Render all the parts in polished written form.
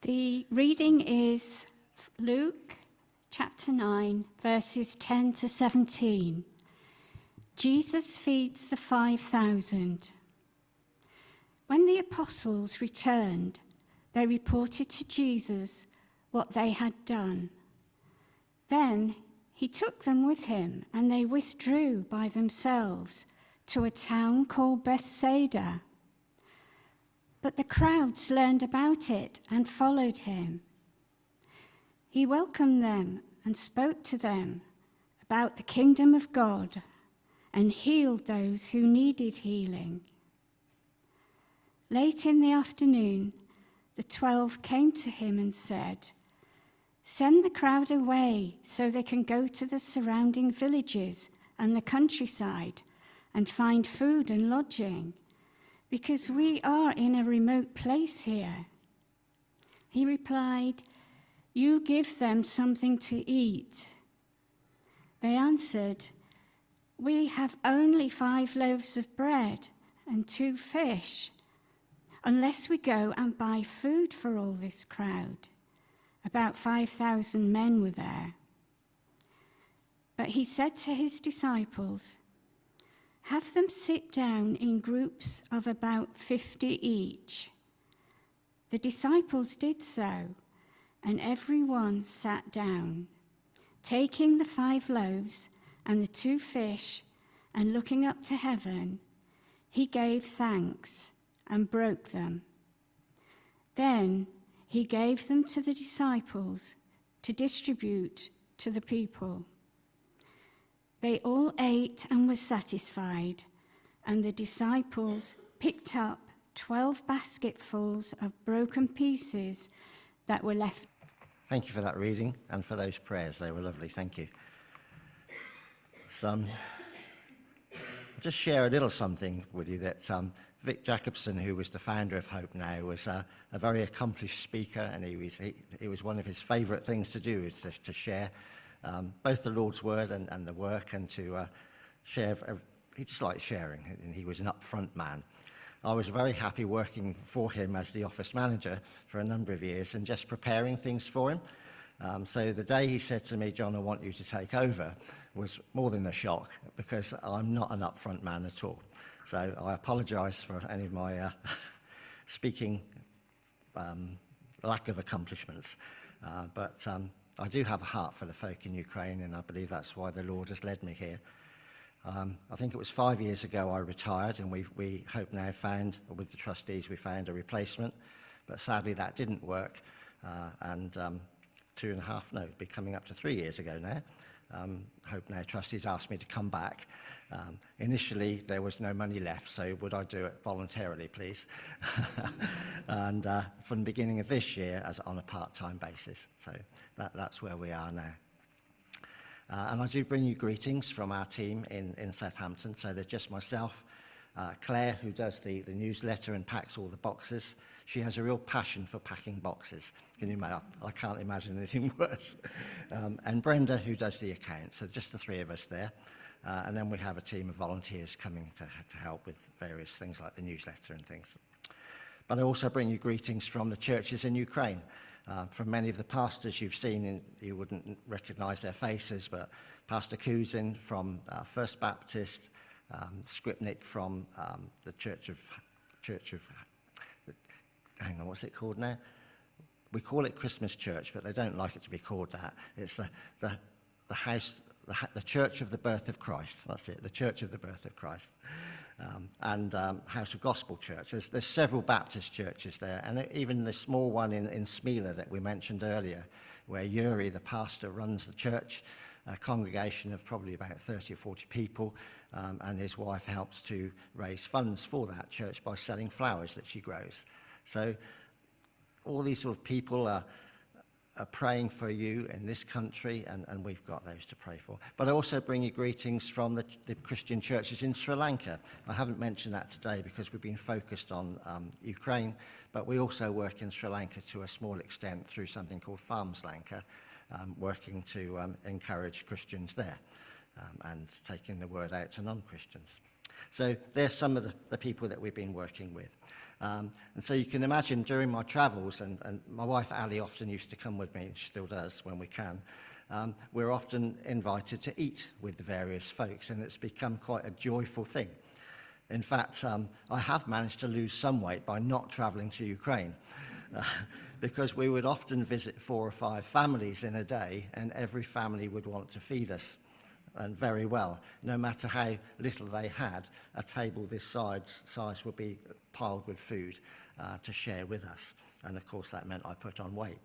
The reading is Luke chapter 9, verses 10 to 17. Jesus feeds the 5,000. When the apostles returned, they reported to Jesus what they had done. Then he took them with him, and they withdrew by themselves to a town called Bethsaida. But the crowds learned about it and followed him. He welcomed them and spoke to them about the kingdom of God and healed those who needed healing. Late in the afternoon, the 12 came to him and said, "Send the crowd away so they can go to the surrounding villages and the countryside and find food and lodging, because we are in a remote place here." He replied, "You give them something to eat." They answered, "We have only 5 loaves of bread and 2 fish, unless we go and buy food for all this crowd." About 5,000 men were there. But he said to his disciples, "Have them sit down in groups of about 50 each." The disciples did so, and everyone sat down. Taking the 5 loaves and the 2 fish, and looking up to heaven, he gave thanks and broke them. Then he gave them to the disciples to distribute to the people. They all ate and were satisfied, and the disciples picked up 12 basketfuls of broken pieces that were left. Thank you for that reading and for those prayers. They were lovely. Thank you. I'll just share a little something with you that Vic Jacobson, who was the founder of Hope Now, was a very accomplished speaker, and it was one of his favourite things to do, is to share both the Lord's word and the work, and to share. He just liked sharing, and he was an upfront man. I was very happy working for him as the office manager for a number of years and just preparing things for him. So the day he said to me, "John, I want you to take over," was more than a shock, because I'm not an upfront man at all. So I apologise for any of my speaking lack of accomplishments. But I do have a heart for the folk in Ukraine, and I believe that's why the Lord has led me here. I think it was 5 years ago I retired, and we Hope Now found, with the trustees, we found a replacement. But sadly that didn't work, and 2.5, no, it'd be coming up to 3 years ago now, Hope Now trustees asked me to come back. Initially there was no money left, so would I do it voluntarily, please? And from the beginning of this year, as on a part-time basis. So that's where we are now. And I do bring you greetings from our team in Southampton. So there's just myself, Claire, who does the newsletter and packs all the boxes. She has a real passion for packing boxes. Can you imagine? I can't imagine anything worse. And Brenda, who does the accounts. So just the 3 of us there. And then we have a team of volunteers coming to help with various things like the newsletter and things. But I also bring you greetings from the churches in Ukraine. From many of the pastors you've seen, you wouldn't recognise their faces, but Pastor Kuzin from First Baptist, Skripnik from the Church of, hang on, what's it called now? We call it Christmas Church, but they don't like it to be called that. It's the house, the Church of the Birth of Christ. That's it, the Church of the Birth of Christ. And House of Gospel Church. There's several Baptist churches there, and even the small one in Smela that we mentioned earlier, where Yuri, the pastor, runs the church, a congregation of probably about 30 or 40 people, and his wife helps to raise funds for that church by selling flowers that she grows. So all these sort of people are praying for you in this country, and we've got those to pray for. But I also bring you greetings from the Christian churches in Sri Lanka. I haven't mentioned that today because we've been focused on Ukraine, but we also work in Sri Lanka to a small extent through something called Farms Lanka, working to encourage Christians there and taking the word out to non-Christians. So there's some of the people that we've been working with. And so you can imagine during my travels, and my wife Ali often used to come with me, and she still does when we can, we're often invited to eat with the various folks, and it's become quite a joyful thing. In fact, I have managed to lose some weight by not traveling to Ukraine, because we would often visit 4 or 5 families in a day, and every family would want to feed us, and very well. No matter how little they had, a table this size would be piled with food to share with us. And of course, that meant I put on weight.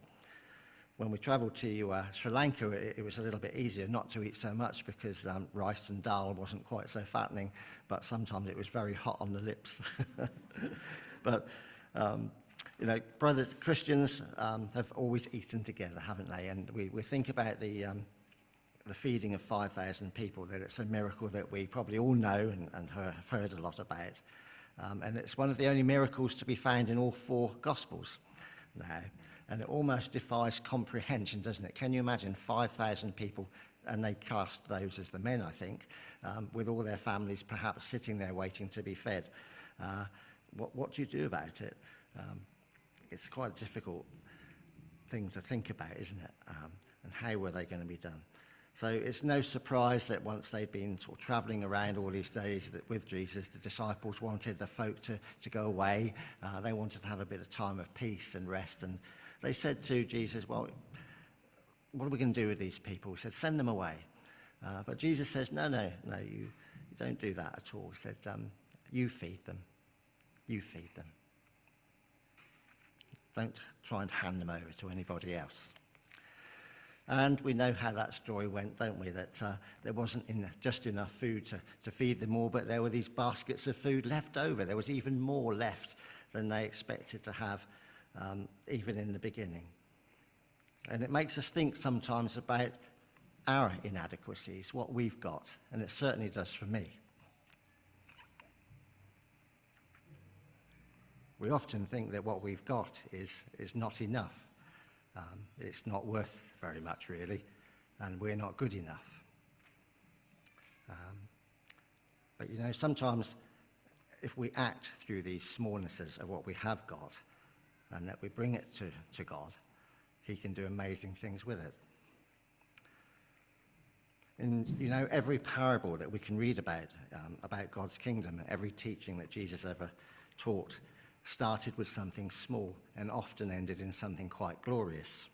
When we travelled to Sri Lanka, it was a little bit easier not to eat so much because rice and dal wasn't quite so fattening, but sometimes it was very hot on the lips. But, brothers, Christians have always eaten together, haven't they? And we think about the feeding of 5,000 people, that it's a miracle that we probably all know and have heard a lot about. And it's one of the only miracles to be found in all 4 Gospels now. And it almost defies comprehension, doesn't it? Can you imagine 5,000 people, and they cast those as the men, I think, with all their families perhaps sitting there waiting to be fed? What do you do about it? It's quite a difficult thing to think about, isn't it? And how were they going to be done? So it's no surprise that once they'd been sort of travelling around all these days with Jesus, the disciples wanted the folk to go away. They wanted to have a bit of time of peace and rest. And they said to Jesus, well, what are we going to do with these people? He said, send them away. But Jesus says, no, you don't do that at all. He said, you feed them. You feed them. Don't try and hand them over to anybody else. And we know how that story went, don't we? That there wasn't just enough food to feed them all, but there were these baskets of food left over. There was even more left than they expected to have, even in the beginning. And it makes us think sometimes about our inadequacies, what we've got, and it certainly does for me. We often think that what we've got is not enough. It's not worth very much, really, and we're not good enough. But, sometimes if we act through these smallnesses of what we have got and that we bring it to God, he can do amazing things with it. And, every parable that we can read about God's kingdom, every teaching that Jesus ever taught, started with something small and often ended in something quite glorious.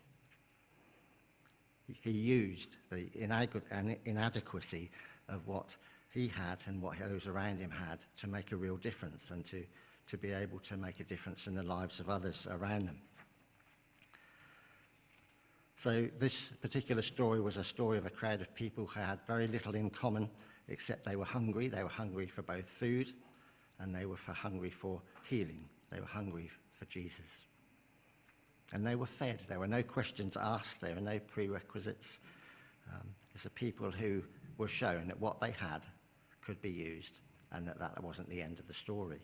He used the inadequacy of what he had and what those around him had to make a real difference and to be able to make a difference in the lives of others around them. So this particular story was a story of a crowd of people who had very little in common, except they were hungry. They were hungry for both food and they were hungry for healing. They were hungry for Jesus. And they were fed. There were no questions asked. There were no prerequisites. It's a people who were shown that what they had could be used and that wasn't the end of the story.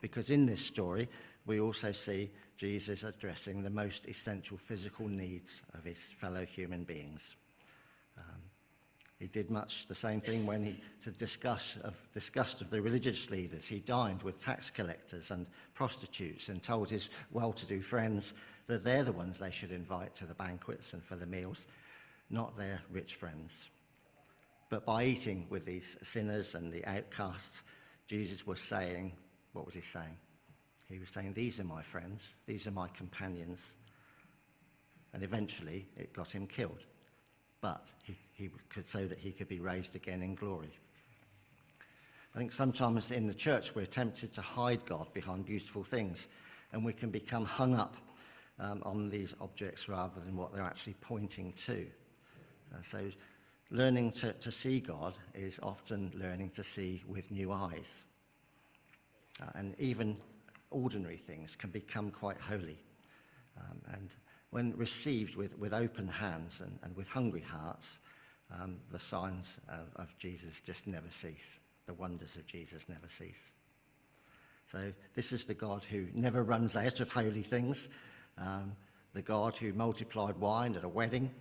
Because in this story, we also see Jesus addressing the most essential physical needs of his fellow human beings. He did much the same thing when he, to disgust of the religious leaders, he dined with tax collectors and prostitutes and told his well-to-do friends that they're the ones they should invite to the banquets and for the meals, not their rich friends. But by eating with these sinners and the outcasts, Jesus was saying, what was he saying? He was saying, these are my friends, these are my companions. And eventually it got him killed. But he could, so that he could be raised again in glory. I think sometimes in the church we're tempted to hide God behind beautiful things, and we can become hung up on these objects rather than what they're actually pointing to. So learning to see God is often learning to see with new eyes. And even ordinary things can become quite holy. And when received with open hands and with hungry hearts, the signs of Jesus just never cease. The wonders of Jesus never cease. So this is the God who never runs out of holy things, the God who multiplied wine at a wedding,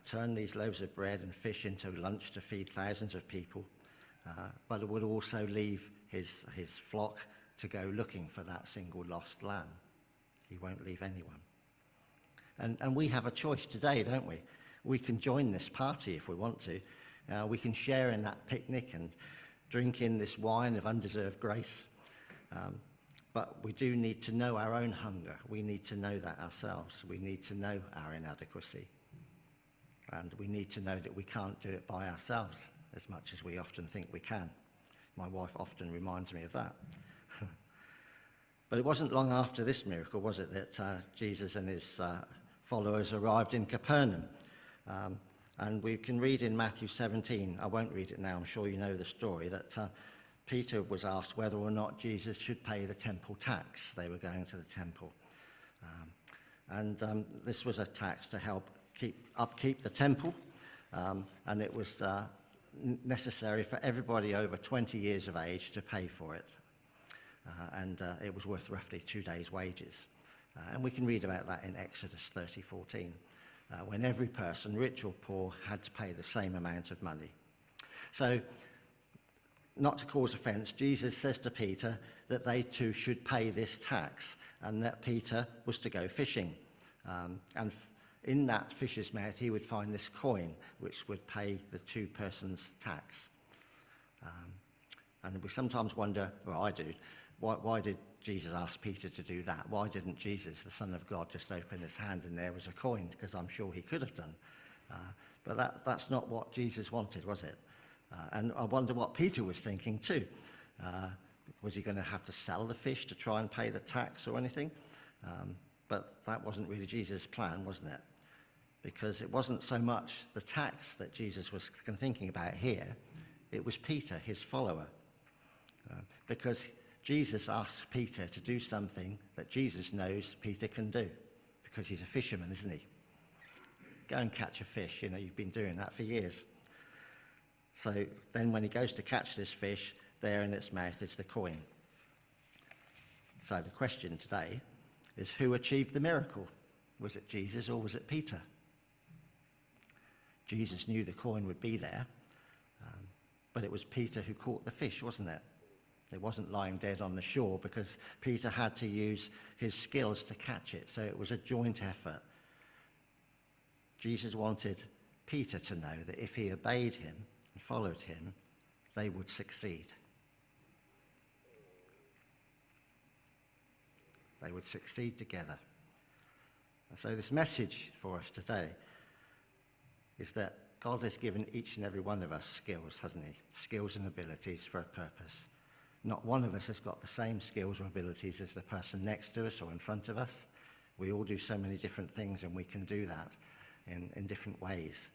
turned these loaves of bread and fish into lunch to feed thousands of people, but would also leave his flock to go looking for that single lost lamb. He won't leave anyone. And we have a choice today, don't we? We can join this party if we want to. We can share in that picnic and drink in this wine of undeserved grace. But we do need to know our own hunger. We need to know that ourselves. We need to know our inadequacy. And we need to know that we can't do it by ourselves as much as we often think we can. My wife often reminds me of that. But it wasn't long after this miracle, was it, that Jesus and his followers arrived in Capernaum. And we can read in Matthew 17, I won't read it now, I'm sure you know the story, that Peter was asked whether or not Jesus should pay the temple tax. They were going to the temple. This was a tax to help upkeep the temple, and it was necessary for everybody over 20 years of age to pay for it. It was worth roughly 2 days' wages. And we can read about that in Exodus 30:14, when every person, rich or poor, had to pay the same amount of money. So, not to cause offence, Jesus says to Peter that they too should pay this tax, and that Peter was to go fishing. In that fish's mouth, he would find this coin, which would pay the two persons' tax. And we sometimes wonder, well, I do, why did Jesus ask Peter to do that? Why didn't Jesus, the Son of God, just open his hand and there was a coin? Because I'm sure he could have done. But that's not what Jesus wanted, was it? And I wonder what Peter was thinking too. Was he going to have to sell the fish to try and pay the tax or anything? But that wasn't really Jesus' plan, wasn't it? Because it wasn't so much the tax that Jesus was thinking about here. It was Peter, his follower. Because Jesus asked Peter to do something that Jesus knows Peter can do. Because he's a fisherman, isn't he? Go and catch a fish. You know, you've been doing that for years. So then when he goes to catch this fish, there in its mouth is the coin. So the question today is, who achieved the miracle? Was it Jesus or was it Peter? Jesus knew the coin would be there, but it was Peter who caught the fish, wasn't it? It wasn't lying dead on the shore, because Peter had to use his skills to catch it, so it was a joint effort. Jesus wanted Peter to know that if he obeyed him and followed him, they would succeed. They would succeed together. And so this message for us today is that God has given each and every one of us skills, hasn't he? Skills and abilities for a purpose. Not one of us has got the same skills or abilities as the person next to us or in front of us. We all do so many different things, and we can do that in different ways.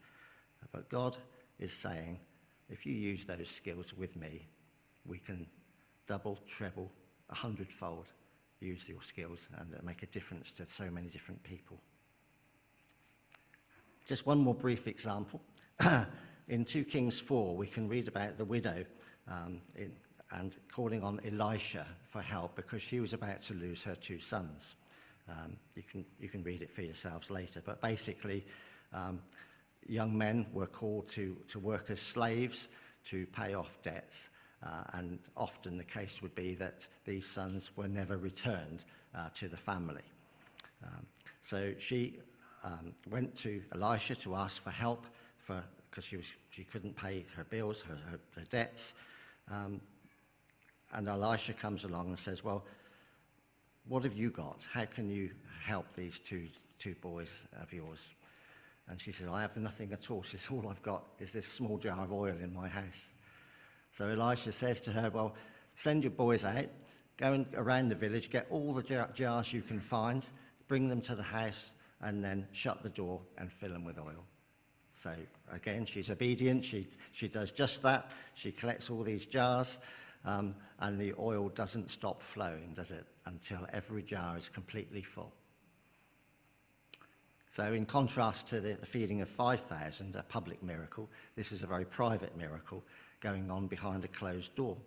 But God is saying, if you use those skills with me, we can double, treble, 100-fold use your skills and make a difference to so many different people. Just one more brief example. In 2 Kings 4, we can read about the widow and calling on Elisha for help because she was about to lose her 2 sons. You can read it for yourselves later. But basically, young men were called to work as slaves to pay off debts. And often the case would be that these sons were never returned to the family. So she went to Elisha to ask for help because she couldn't pay her bills, her debts. And Elisha comes along and says, well, what have you got? How can you help these two boys of yours? And she said, I have nothing at all. She says, all I've got is this small jar of oil in my house. So Elisha says to her, well, send your boys out, go around the village, get all the jars you can find, bring them to the house, and then shut the door and fill them with oil. So again, she's obedient. She does just that. She collects all these jars, and the oil doesn't stop flowing, does it, until every jar is completely full. So in contrast to the feeding of 5,000, a public miracle, this is a very private miracle going on behind a closed door.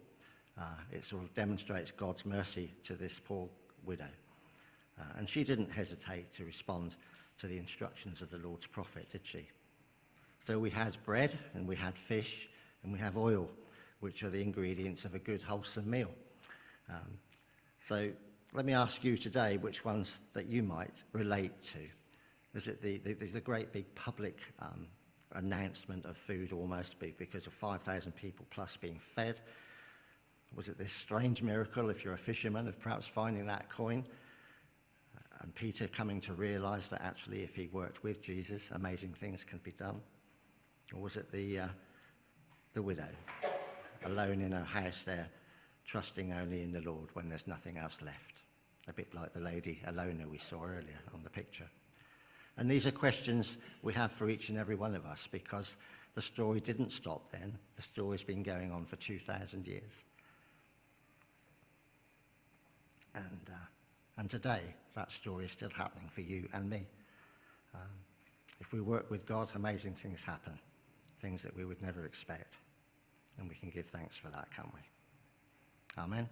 It sort of demonstrates God's mercy to this poor widow. And she didn't hesitate to respond to the instructions of the Lord's prophet, did she? So we had bread, and we had fish, and we have oil, which are the ingredients of a good, wholesome meal. So let me ask you today which ones that you might relate to. Is it the great big public announcement of food almost because of 5,000 people plus being fed? Was it this strange miracle, if you're a fisherman, of perhaps finding that coin? And Peter coming to realize that actually if he worked with Jesus, amazing things can be done? Or was it the widow, alone in her house there, trusting only in the Lord when there's nothing else left? A bit like the lady Alona we saw earlier on the picture. And these are questions we have for each and every one of us, because the story didn't stop then. The story's been going on for 2,000 years. And today, that story is still happening for you and me. If we work with God, amazing things happen, things that we would never expect. And we can give thanks for that, can't we? Amen.